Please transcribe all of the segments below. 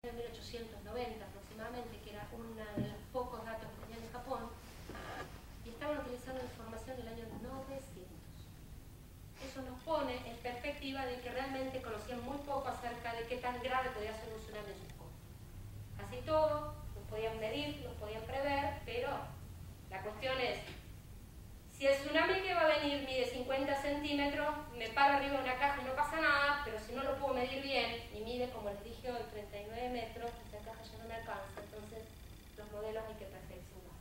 en 1890 aproximadamente, que era uno de los pocos datos que tenían en Japón, y estaban utilizando información del año 900. Eso nos pone en perspectiva de que realmente conocían muy poco acerca de qué tan grave podía ser un tsunami en sus costas. Casi todo lo podían medir, lo podían prever, pero la cuestión es, si el tsunami que va a venir mide 50 centímetros, me paro arriba de una caja y no pasa nada, pero si no lo puedo medir bien, y mide, como les dije hoy, 39 metros, esa caja ya no me alcanza, entonces los modelos hay que perfeccionar.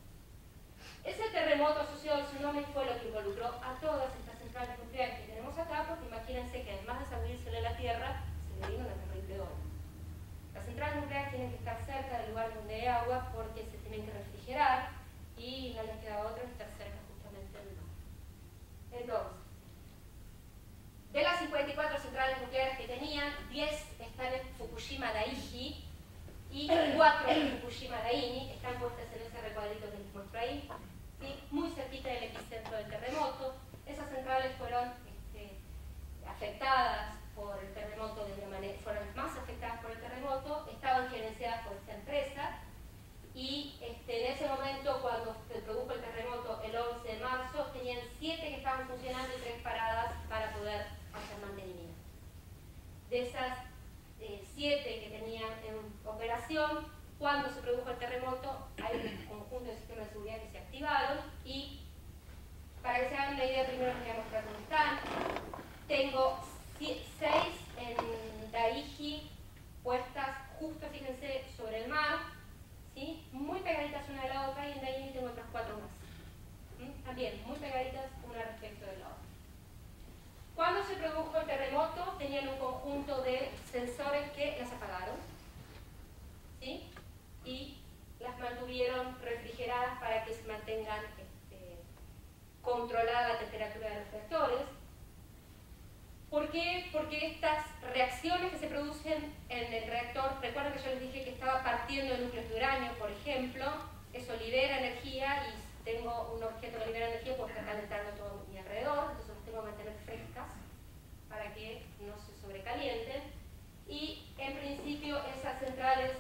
Ese terremoto asociado al tsunami fue lo que involucró a todas estas centrales nucleares que tenemos acá, porque imagínense que además de sacudírsele la Tierra, se le vino una terrible ola. Las centrales nucleares tienen que estar cerca del lugar donde hay agua porque se tienen que refrigerar y no les queda otra que estar cerca justamente del mar. Entonces, de las 54 centrales nucleares que tenían, 10 están en Fukushima Daiichi y 4 en Fukushima Daini, están puestas en ese recuadrito que les muestro ahí, ¿sí? Muy cerquita del epicentro del terremoto. Esas centrales fueron afectadas por el terremoto de una manera, fueron más afectadas por el terremoto, estaban gerenciadas por esta empresa y en ese momento, cuando se produjo el terremoto el 11 de marzo, tenían 7 que estaban funcionando y 3 paradas para poder hacer mantenimiento. De esas 7 que tenían en operación, cuando se produjo el terremoto, hay un conjunto de sistemas de seguridad que se activaron y, para que se hagan una idea, primero les voy a mostrar dónde están. Tengo 6 en Daiichi puestas justo, fíjense, sobre el mar, ¿sí? Muy pegaditas una de la otra, y en Daiichi tengo otras 4 más. También muy pegaditas una respecto de la otra. Cuando se produjo el terremoto, tenían un conjunto de sensores que las apagaron, ¿sí? Y las mantuvieron refrigeradas para que se mantengan controlada la temperatura de los reactores. ¿Por qué? Porque estas reacciones que se producen en el reactor, recuerden que yo les dije que estaba partiendo núcleos de uranio, por ejemplo, eso libera energía y tengo un objeto que libera energía porque está calentando todo mi alrededor, entonces los tengo que mantener frescas para que no se sobrecalienten. Y en principio esas centrales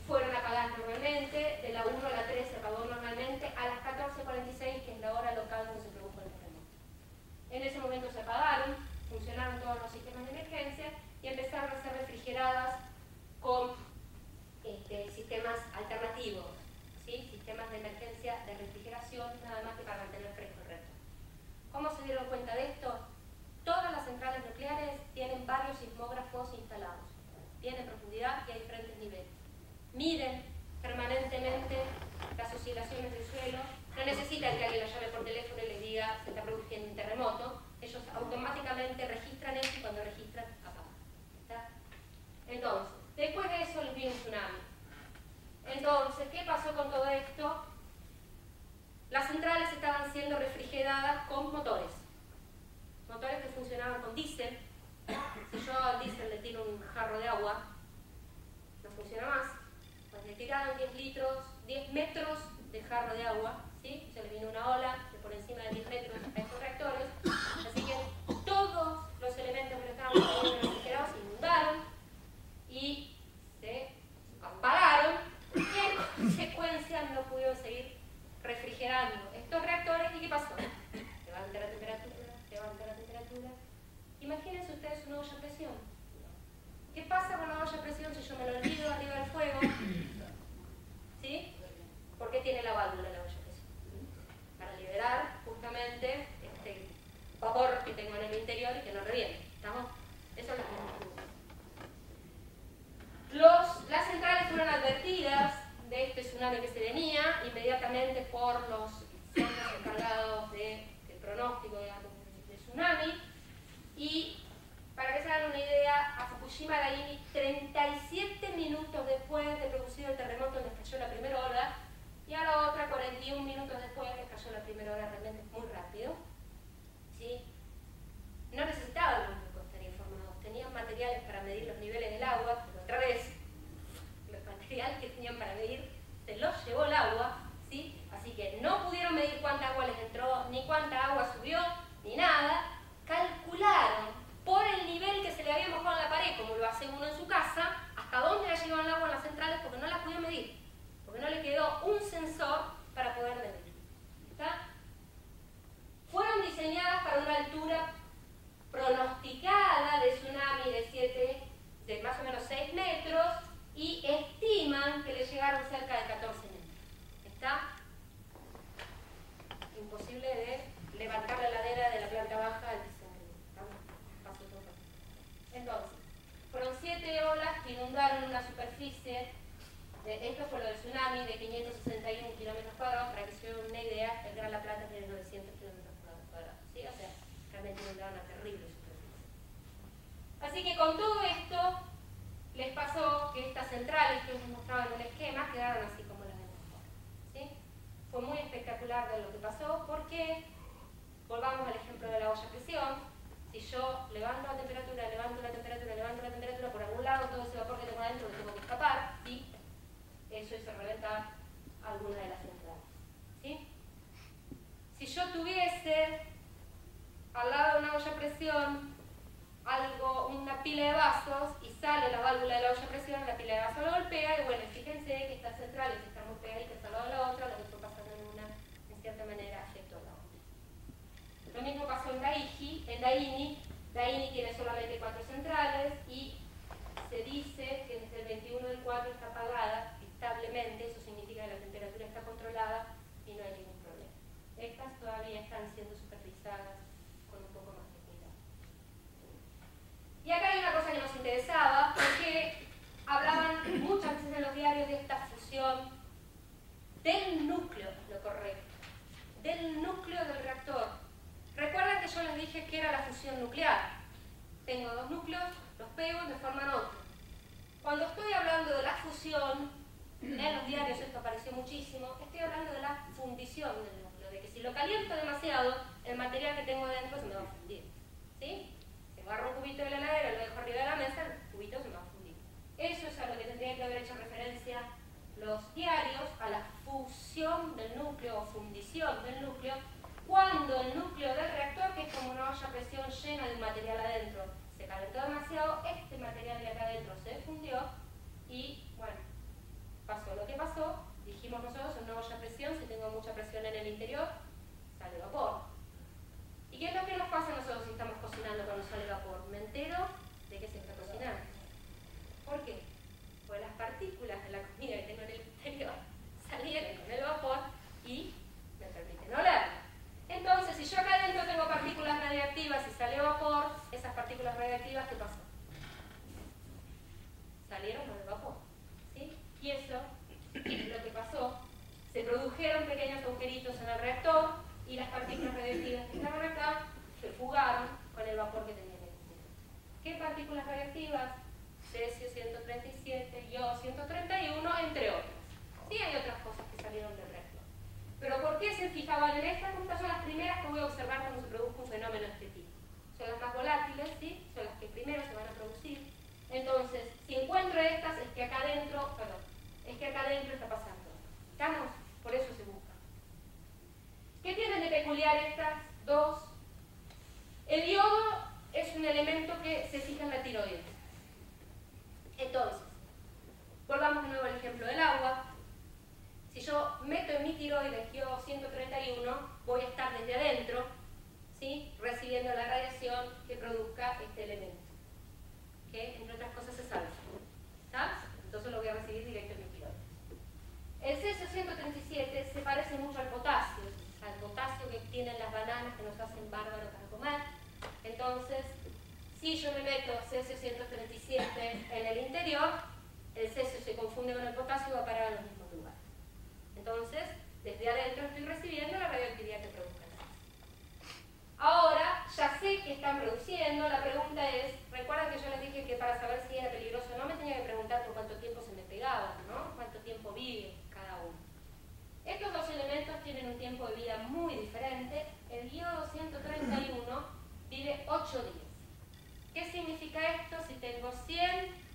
fueron apagadas normalmente, de la 1 a la 3 se apagó normalmente, a las 14:46, que es la hora local donde se produjo el terremoto. En ese momento se apagaron, funcionaron todos los sistemas de emergencia y empezaron a ser refrigeradas con sistemas alternativos, ¿sí? Sistemas de emergencia de refrigeración, nada más que para mantener fresco el reactor. ¿Cómo se dieron cuenta de esto? Todas las centrales nucleares tienen varios sismógrafos instalados, tienen profundidad y a diferentes niveles. Miden permanentemente las oscilaciones del suelo, no necesitan que alguien los llame por teléfono y les diga se está produciendo un terremoto, ellos automáticamente registran eso y cuando registran apagan. ¿Está? Entonces, después de eso les viene un tsunami. Entonces, ¿qué pasó con todo esto? Las centrales estaban siendo refrigeradas con motores que funcionaban con diésel. Si yo al diésel le tiro un jarro de agua, no funciona más. Pues le tiraron 10 metros de jarro de agua, ¿sí? Se le vino una ola de por encima de 10 metros a estos reactores, así que todos los elementos que lo estaban poniendo refrigerados se inundaron y se apagaron y en consecuencia no pudieron seguir refrigerando estos reactores. ¿Y qué pasó? Levanta la temperatura. Imagínense ustedes una olla a presión. ¿Qué pasa con la olla a presión si yo me lo olvido arriba del fuego? ¿Sí? ¿Por qué tiene la válvula la olla a presión? Para liberar justamente este vapor que tengo en el interior y que no reviente. ¿Estamos? Eso es lo que las centrales fueron advertidas de este tsunami que se venía inmediatamente por los centros encargados del pronóstico de tsunami. Y para que se hagan una idea, a Fukushima Daini, 37 minutos después de producido el terremoto les cayó la primera ola, y a la otra 41 minutos después les cayó la primera ola, realmente muy rápido. ¿Sí? No necesitaban los estar informados, tenían materiales para medir los niveles del agua, pero otra vez, los materiales que tenían para medir se los llevó el agua, ¿sí? Así que no pudieron medir cuánta agua les entró, ni cuánta agua subió, ni nada. Calcularon por el nivel que se le había mojado en la pared, como lo hace uno en su casa, hasta dónde ha llegado el agua en la central centrales porque no las pudo medir, porque no le quedó un sensor para poder medir. ¿Está? Fueron diseñadas para una altura pronosticada de tsunami de más o menos 6 metros y estiman que le llegaron cerca de 14 metros. ¿Está? Imposible de levantar la ladera de la planta baja al piso arriba. Entonces, fueron 7 olas que inundaron una superficie, esto fue lo del tsunami, de 561 kilómetros cuadrados. Para que se den una idea, el Gran La Plata tiene 900 kilómetros cuadrados, ¿sí? O sea, realmente inundaron una terrible superficie. Así que con todo esto, les pasó que estas centrales que os mostraba en un esquema quedaron así como las vemos ahora, ¿sí? Fue muy espectacular ver lo que pasó, porque, volvamos al ejemplo de la olla a presión. Si yo levanto la temperatura, por algún lado todo ese vapor que tengo adentro lo tengo que escapar, ¿sí? Eso hizo reventar alguna de las centrales, ¿sí? Si yo tuviese al lado de una olla a presión una pila de vasos y sale la válvula de la olla a presión, la pila de vasos lo golpea y bueno, fíjense que estas centrales están muy pegaditas al lado de la otra, lo que fue pasando en cierta manera afectó a la otra. Lo mismo pasó en Daini. Daini tiene solamente 4 centrales y se dice que desde el 21 del 4 está apagada establemente, eso significa que la temperatura está controlada y no hay ningún problema. Estas todavía están siendo supervisadas con un poco más de cuidado. Y acá hay una cosa que nos interesaba, porque hablaban muchas veces en los diarios de esta fusión del núcleo, lo correcto, del núcleo del reactor. Recuerden que yo les dije que era la fusión nuclear. Tengo 2 núcleos, los pego y me forman otro. Cuando estoy hablando de la fusión, en los diarios esto apareció muchísimo, estoy hablando de la fundición del núcleo, de que si lo caliento demasiado, el material que tengo dentro se me va a fundir. ¿Sí? Si agarro un cubito de la heladera y lo dejo arriba de la mesa, el cubito se me va a fundir. Eso es a lo que tendrían que haber hecho referencia los diarios, a la fusión del núcleo o fundición del núcleo, cuando el núcleo del reactor, que es como una olla a presión llena de material adentro, se calentó demasiado, este material de acá adentro se fundió y, bueno, pasó lo que pasó. Dijimos nosotros, en una olla a presión, si tengo mucha presión en el interior, sale vapor. ¿Y qué es lo que nos pasa a nosotros si estamos cocinando cuando sale vapor? Me entero de que se está cocinando. ¿Por qué? Pues las partículas de la comida que tengo en el interior salieron con el vapor y me permiten olerla. Entonces, si yo acá adentro tengo partículas radiactivas y sale vapor, esas partículas radiactivas, ¿qué pasó? Salieron con el vapor, ¿sí? Y eso es lo que pasó. Se produjeron pequeños agujeritos en el reactor y las partículas radiactivas que estaban acá se fugaron con el vapor que tenían en el interior. ¿Qué partículas radiactivas? Cesio-137, Io-131, entre otras. Sí, hay otras cosas que salieron del reactor. Pero ¿por qué se fijaban en estas? Porque estas son las primeras que voy a observar cuando se produzca un fenómeno de este tipo. Son las más volátiles, ¿sí? Son las que primero se van a producir. Entonces, si encuentro estas, es que acá adentro, está pasando. ¿Estamos? Por eso se busca. ¿Qué tienen de peculiar estas dos? El yodo es un elemento que se fija en la tiroides. Entonces, volvamos de nuevo al ejemplo del agua. Si yo meto en mi tiroides Io-131, voy a estar desde adentro, ¿sí? Recibiendo la radiación que produzca este elemento, que entre otras cosas es alfa. ¿Está? Entonces lo voy a recibir directo en mi tiroides. El Cesio-137 se parece mucho al potasio que tienen las bananas que nos hacen bárbaros para comer. Entonces, si yo me meto Cesio-137 en el interior, el cesio se confunde con el potasio y va a parar a los mismos lugares. Entonces, desde adentro estoy recibiendo la radioactividad que produzca el cesio. Ahora, ya sé que están produciendo, la pregunta es, recuerdan que yo les dije que para saber si era peligroso no me tenía que preguntar por cuánto tiempo se me pegaban, ¿no? Cuánto tiempo vive cada uno. Estos dos elementos tienen un tiempo de vida muy diferente. El Io-131 vive 8 días. ¿Qué significa esto? Si tengo 100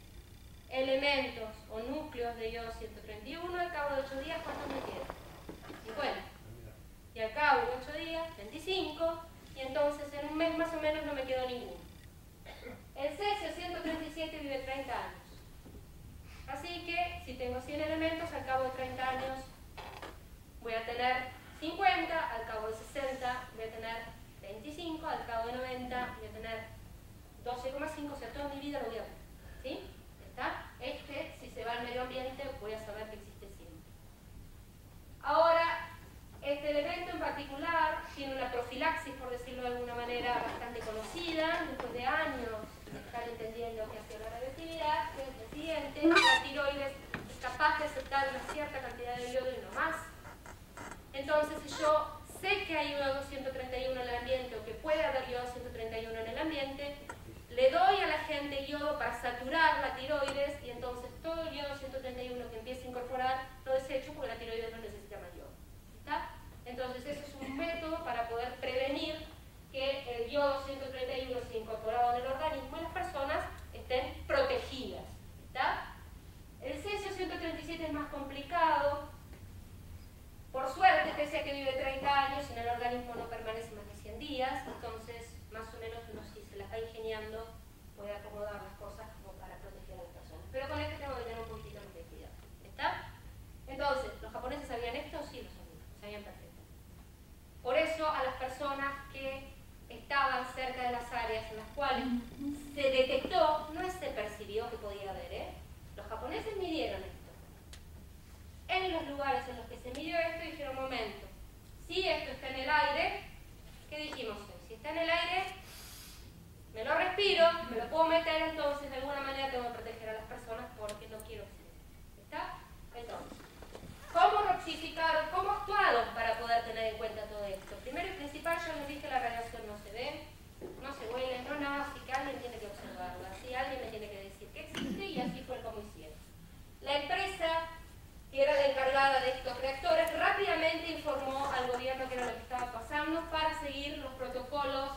elementos o núcleos de Io-131, al cabo de 8 días, ¿cuántos me quedan? 50. Y al cabo de 8 días, 25. Y entonces en un mes más o menos no me quedó ninguno. El Cesio-137 vive 30 años. Así que si tengo 100 elementos, al cabo de 30 años voy a tener 50, al cabo de 60 voy a tener 25, al cabo de 90 voy a tener 12,5, o sea, toda mi vida lo voy a ver. ¿Sí? ¿Está? Si se va al medio ambiente, voy a saber que existe siempre. Ahora, este elemento en particular tiene una profilaxis, por decirlo de alguna manera, bastante conocida, después de años de estar entendiendo qué hace la radioactividad, que es la siguiente: la tiroides es capaz de aceptar una cierta cantidad de yodo y no más. Entonces, si yo sé que hay yodo 131 en el ambiente, o que puede haber yodo 131 en el ambiente, le doy a la gente yodo para saturar la tiroides, y entonces todo el yodo 131 que empiece a incorporar lo desecho, porque la tiroides no necesita más yodo. ¿Está? Entonces, ese es un método para poder prevenir que el yodo 131 sea incorporado en el organismo y las personas estén protegidas. ¿Está? El cesio 137 es más complicado. Por suerte, pese a que vive 30 años, en el organismo no permanece más de 100 días, entonces más o menos uno, si se la está ingeniando, puede acomodar las cosas como para proteger a las personas. Pero con esto tengo que tener un poquito más de cuidado. ¿Está? Entonces, ¿los japoneses sabían esto? Sí, lo sabían perfecto. Por eso, a las personas que estaban cerca de las áreas en las cuales se detectó, no se percibió que podía haber, los japoneses midieron esto. En los lugares en los que se midió esto, dijeron: un momento, si esto está en el aire, ¿qué dijimos hoy? Si está en el aire, me lo respiro, me lo puedo meter, entonces de alguna manera tengo que proteger a las personas porque no quiero que se detecte. ¿Está? Entonces, ¿cómo roxificaron? ¿Cómo actuaron para poder tener en cuenta todo esto? Primero y principal, yo les dije, la radiación no se ve, no se huele, no nada, así que alguien tiene que observarla, así alguien me tiene que decir que existe, y así fue como hicieron. La empresa que era la encargada de estos reactores rápidamente informó al gobierno que era lo que estaba pasando para seguir los protocolos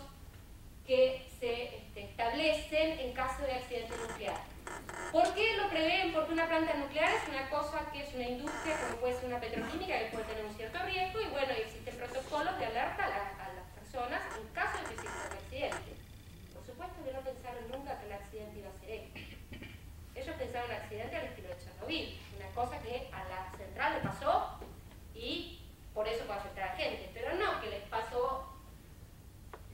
que se establecen en caso de accidente nuclear. ¿Por qué lo prevén? Porque una planta nuclear es una cosa que es una industria, como puede ser una petroquímica, que puede tener un cierto riesgo, y bueno, existen protocolos de alerta a las personas en caso de que exista un accidente. Por supuesto que no pensaron nunca que el accidente iba a ser esto. Ellos pensaron un accidente al estilo de Chernobyl, una cosa que a la central le pasó y por eso puede afectar a gente, pero no que les pasó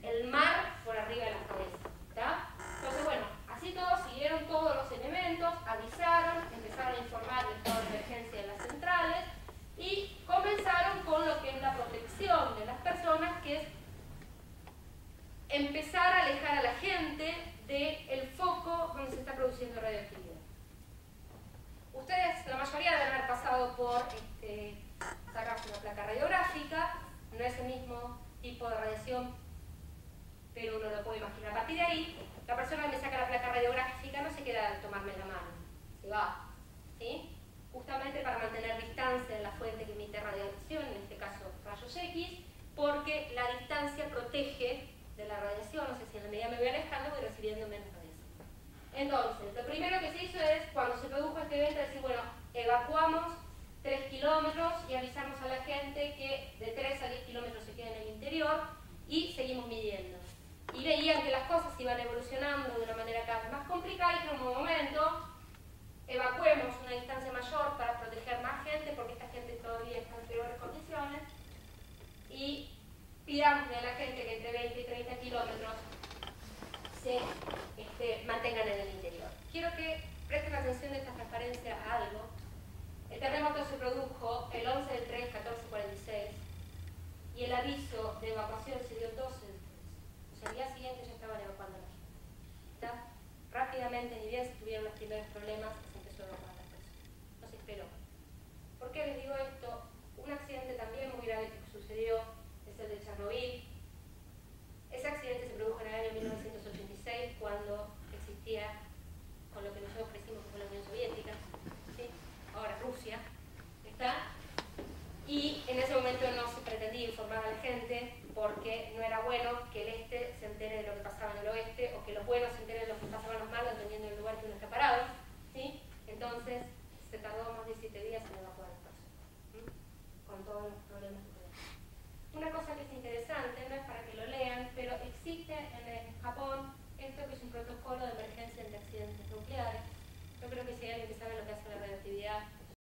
el mar por arriba de la cabeza. ¿Está? Entonces, bueno, así todos siguieron todos los elementos, avisaron, empezaron a informar del estado de emergencia de las centrales y comenzaron con lo que es la protección de las personas, que es empezar a alejar a la gente del foco donde se está produciendo radioactividad. Ustedes, la mayoría deben haber pasado por sacarse una placa radiográfica, no es el mismo tipo de radiación, pero uno lo puede imaginar. A partir de ahí, la persona que me saca la placa radiográfica no se queda a tomarme la mano, se va, ¿sí? Justamente para mantener distancia de la fuente que emite radiación, en este caso rayos X, porque la distancia protege de la radiación, o sea, si en la medida me voy alejando voy recibiendo menos radiación. Entonces, lo primero que se hizo es, cuando se produjo este evento, decir, bueno, evacuamos 3 kilómetros y avisamos a la gente que de 3 a 10 kilómetros se quede en el interior y seguimos midiendo. Y veían que las cosas iban evolucionando de una manera cada vez más complicada y en un momento evacuemos una distancia mayor para proteger más gente, porque esta gente todavía está en peores condiciones, y pidamos a la gente que entre 20 y 30 kilómetros se mantengan en el interior. Quiero que presten atención de esta transparencia a algo. El terremoto se produjo el 11 del 3, 14:46, y el aviso de evacuación se dio el 12 del 3. O sea, al día siguiente ya estaban evacuando a la gente. ¿Está? Rápidamente, ni bien se tuvieron los primeros problemas, se empezó a evacuar a las personas. No se esperó. ¿Por qué les digo esto? Un accidente también muy grave que sucedió es el de Chernobyl. Ese accidente se produjo en el año 1986, cuando existía, con lo que nosotros crecimos, que fue la Unión Soviética, ¿sí? Ahora Rusia, ¿está? Y en ese momento no se pretendía informar a la gente porque no era bueno que el este se entere de lo que pasaba en el oeste, o que los buenos se enteren de lo que pasaba en los malos, dependiendo del lugar que uno está parado, ¿sí? Entonces se tardó más de 7 días en evacuar a las personas, ¿sí? Con todos los problemas